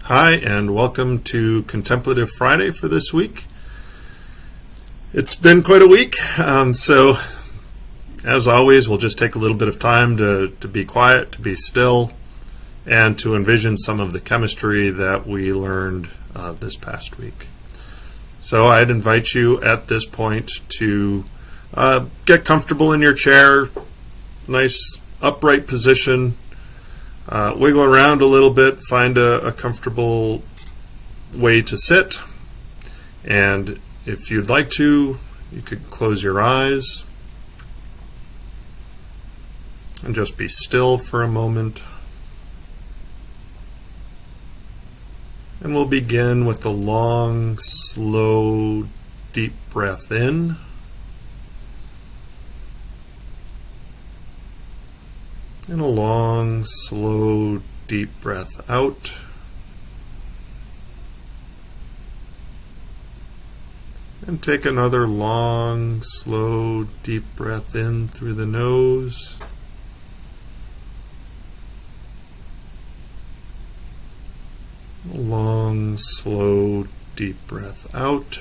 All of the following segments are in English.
Hi, and welcome to Contemplative Friday for this week. It's been quite a week, so as always, we'll just take a little bit of time to be quiet, to be still, and to envision some of the chemistry that we learned this past week. So I'd invite you at this point to get comfortable in your chair, nice upright position. Wiggle around a little bit, find a comfortable way to sit, and if you'd like to, you could close your eyes and just be still for a moment. And we'll begin with a long, slow, deep breath in. And a long, slow, deep breath out. And take another long, slow, deep breath in through the nose. A long, slow, deep breath out.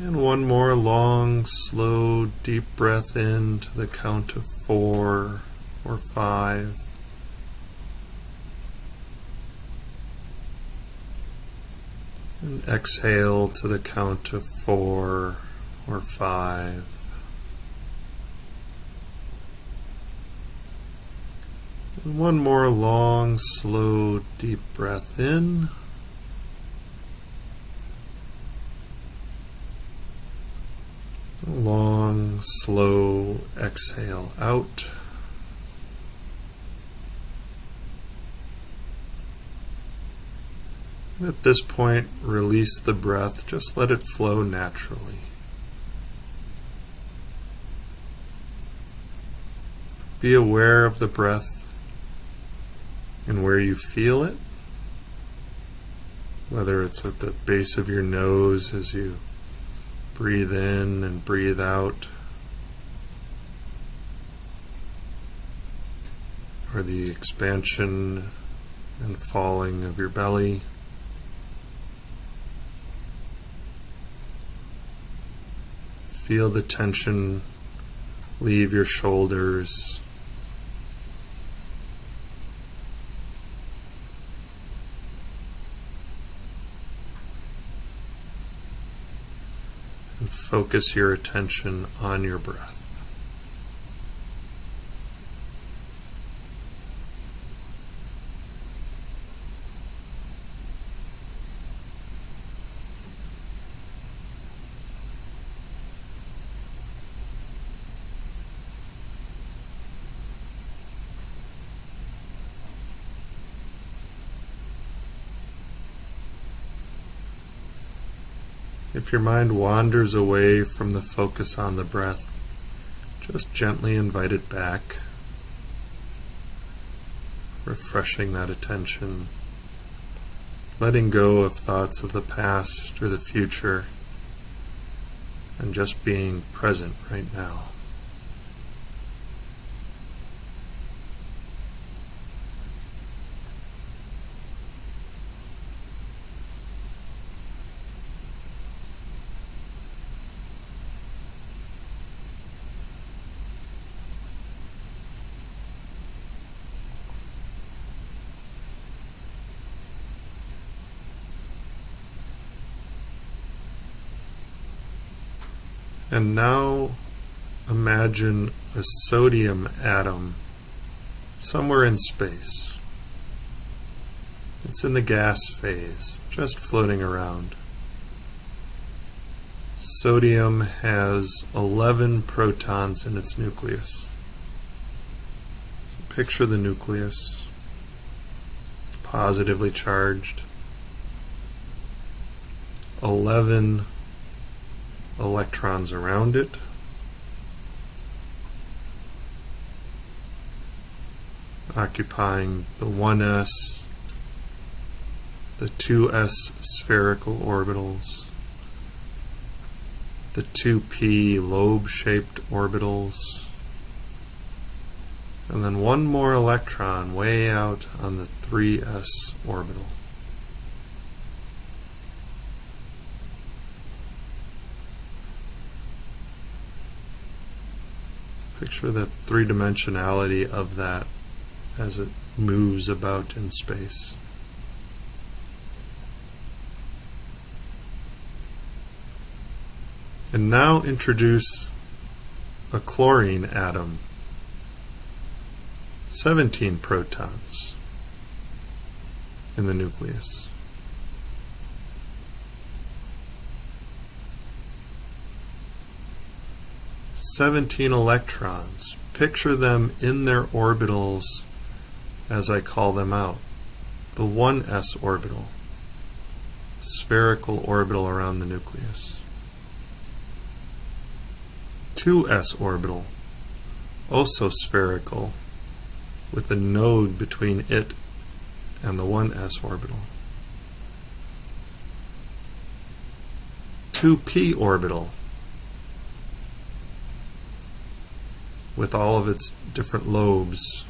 And one more long, slow, deep breath in to the count of 4 or 5. And exhale to the count of 4 or 5. And one more long, slow, deep breath in. A long, slow exhale out. And at this point, release the breath. Just let it flow naturally. Be aware of the breath and where you feel it, whether it's at the base of your nose as you breathe in and breathe out, or the expansion and falling of your belly. Feel the tension leave your shoulders. And focus your attention on your breath. If your mind wanders away from the focus on the breath, just gently invite it back, refreshing that attention, letting go of thoughts of the past or the future, and just being present right now. And now imagine a sodium atom somewhere in space. It's in the gas phase, just floating around. Sodium has 11 protons in its nucleus. So picture the nucleus, positively charged. 11 electrons around it. Occupying the 1s, the 2s spherical orbitals, the 2p lobe-shaped orbitals, And then one more electron way out on the 3s orbital. Picture the three-dimensionality of that as it moves about in space. And now introduce a chlorine atom. 17 protons in the nucleus. "17 electrons. Picture them in their orbitals as I call them out. The 1s orbital, spherical orbital around the nucleus. 2s orbital, also spherical, with a node between it and the 1s orbital. 2p orbital, with all of its different lobes,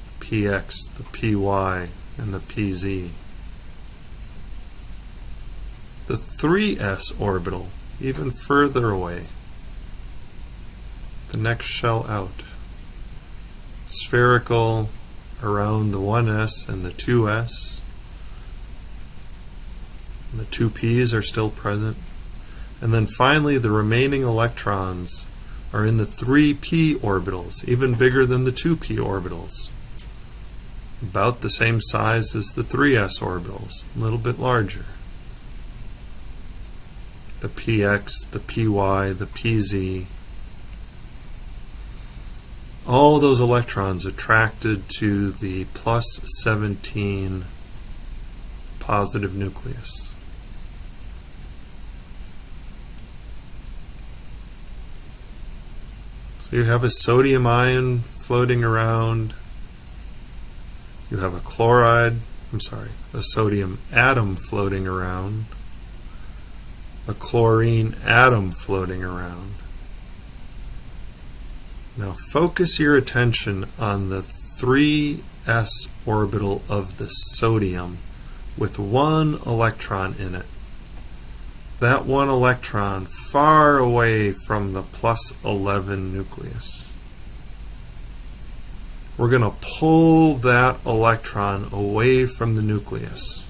the px, the py, and the pz. The 3s orbital, even further away, the next shell out, spherical around the 1s and the 2s, and the 2p's are still present. And then finally the remaining electrons are in the 3p orbitals, even bigger than the 2p orbitals, about the same size as the 3s orbitals, a little bit larger. The px, the py, the pz, all those electrons attracted to the plus 17 positive nucleus. So you have a sodium ion floating around, you have a sodium atom floating around, a chlorine atom floating around. Now focus your attention on the 3s orbital of the sodium with one electron in it. That one electron far away from the plus 11 nucleus. We're going to pull that electron away from the nucleus.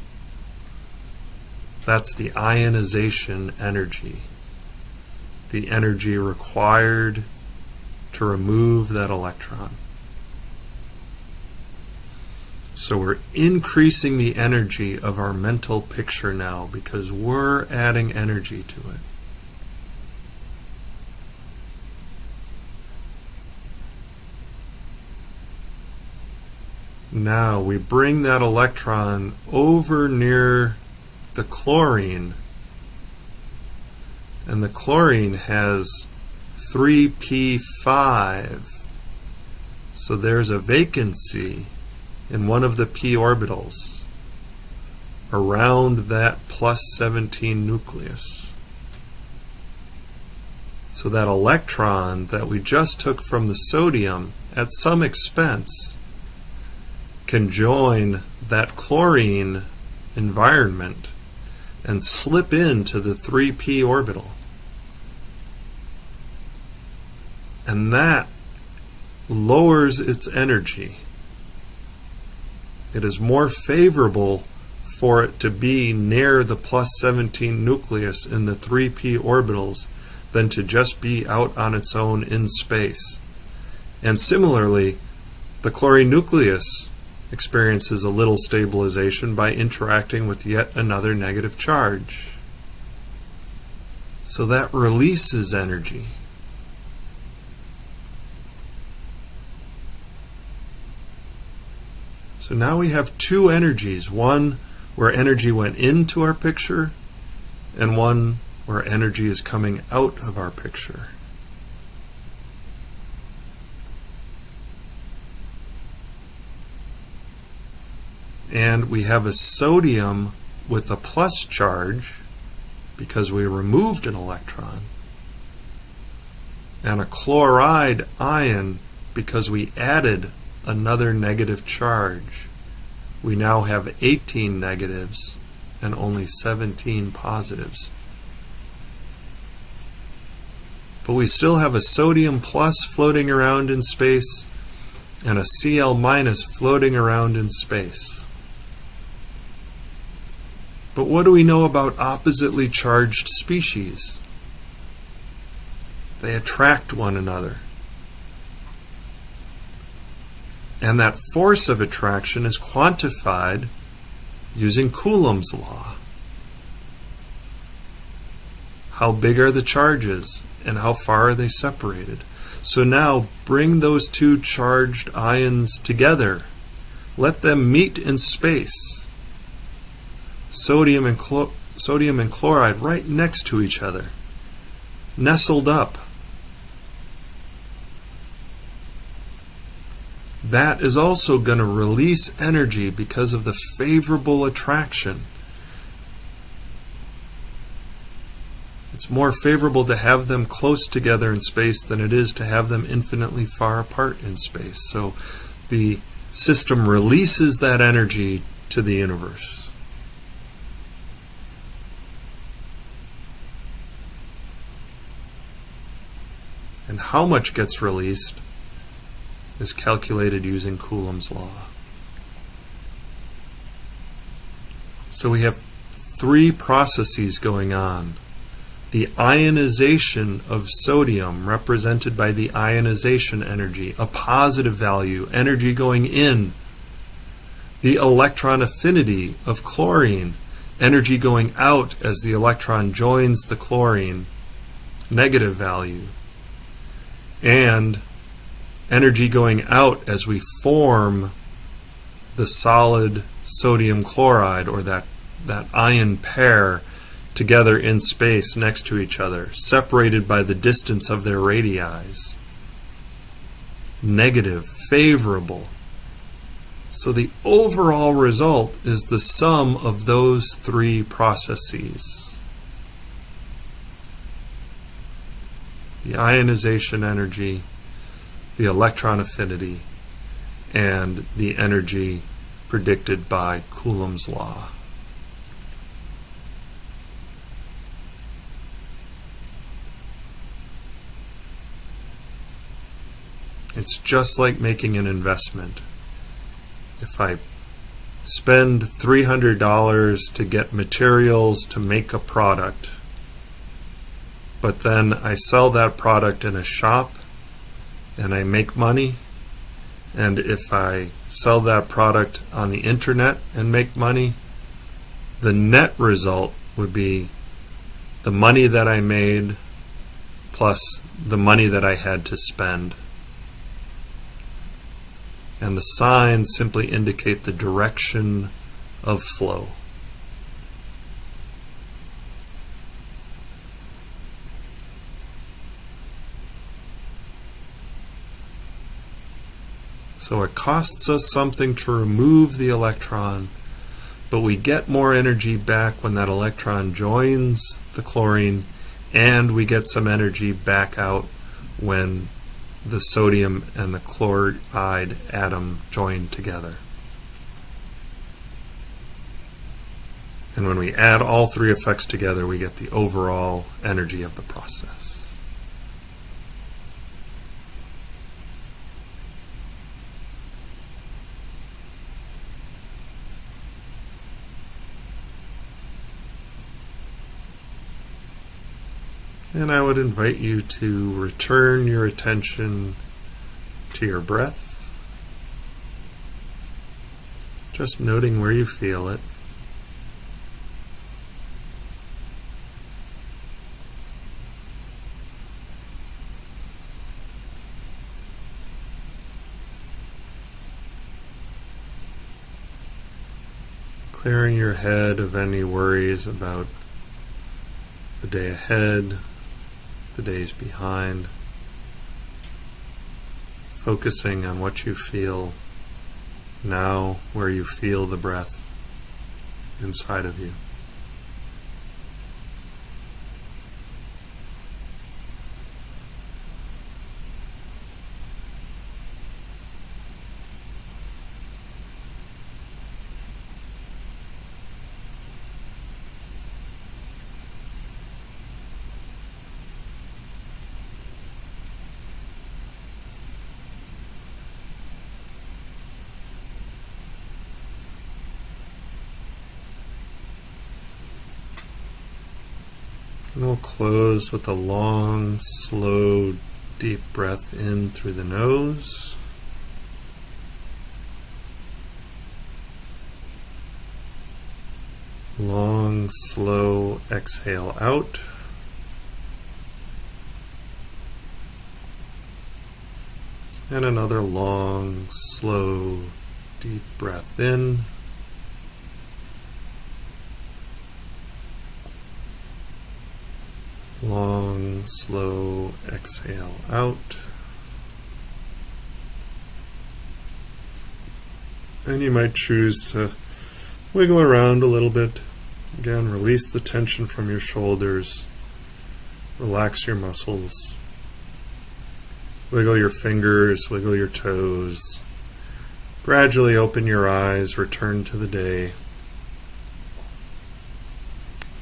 That's the ionization energy, the energy required to remove that electron. So we're increasing the energy of our mental picture now because we're adding energy to it. Now we bring that electron over near the chlorine, and the chlorine has 3p5, so there's a vacancy in one of the p orbitals around that plus 17 nucleus. So that electron that we just took from the sodium at some expense can join that chlorine environment and slip into the 3p orbital. And that lowers its energy. It is more favorable for it to be near the plus 17 nucleus in the 3p orbitals than to just be out on its own in space. And similarly, the chlorine nucleus experiences a little stabilization by interacting with yet another negative charge. So that releases energy. So now we have two energies, one where energy went into our picture and one where energy is coming out of our picture. And we have a sodium with a plus charge because we removed an electron. and a chloride ion, because we added another negative charge, we now have 18 negatives and only 17 positives. But we still have a sodium plus floating around in space and a Cl minus floating around in space. But what do we know about oppositely charged species? They attract one another. And that force of attraction is quantified using Coulomb's law. How big are the charges and how far are they separated? So now bring those two charged ions together. Let them meet in space. Sodium and chloride right next to each other, nestled up. That is also going to release energy because of the favorable attraction. It's more favorable to have them close together in space than it is to have them infinitely far apart in space. So the system releases that energy to the universe. And how much gets released is calculated using Coulomb's law. So we have three processes going on. The ionization of sodium, represented by the ionization energy, a positive value, energy going in. The electron affinity of chlorine, energy going out as the electron joins the chlorine, negative value. And energy going out as we form the solid sodium chloride, or that ion pair, together in space next to each other, separated by the distance of their radii. Negative, favorable. So the overall result is the sum of those three processes. The ionization energy, the electron affinity, and the energy predicted by Coulomb's law. It's just like making an investment. If I spend $300 to get materials to make a product, but then I sell that product in a shop and I make money, and if I sell that product on the internet and make money, the net result would be the money that I made plus the money that I had to spend. And the signs simply indicate the direction of flow. So it costs us something to remove the electron, but we get more energy back when that electron joins the chlorine, and we get some energy back out when the sodium and the chloride atom join together. And when we add all three effects together, we get the overall energy of the process. And I would invite you to return your attention to your breath, just noting where you feel it. Clearing your head of any worries about the day ahead, the days behind, focusing on what you feel now, where you feel the breath inside of you. And we'll close with a long, slow, deep breath in through the nose. Long, slow exhale out. And another long, slow, deep breath in. Long, slow exhale out. And you might choose to wiggle around a little bit. Again, release the tension from your shoulders. Relax your muscles. Wiggle your fingers, wiggle your toes. Gradually open your eyes, return to the day.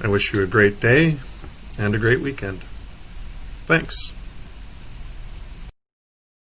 I wish you a great day and a great weekend. Thanks.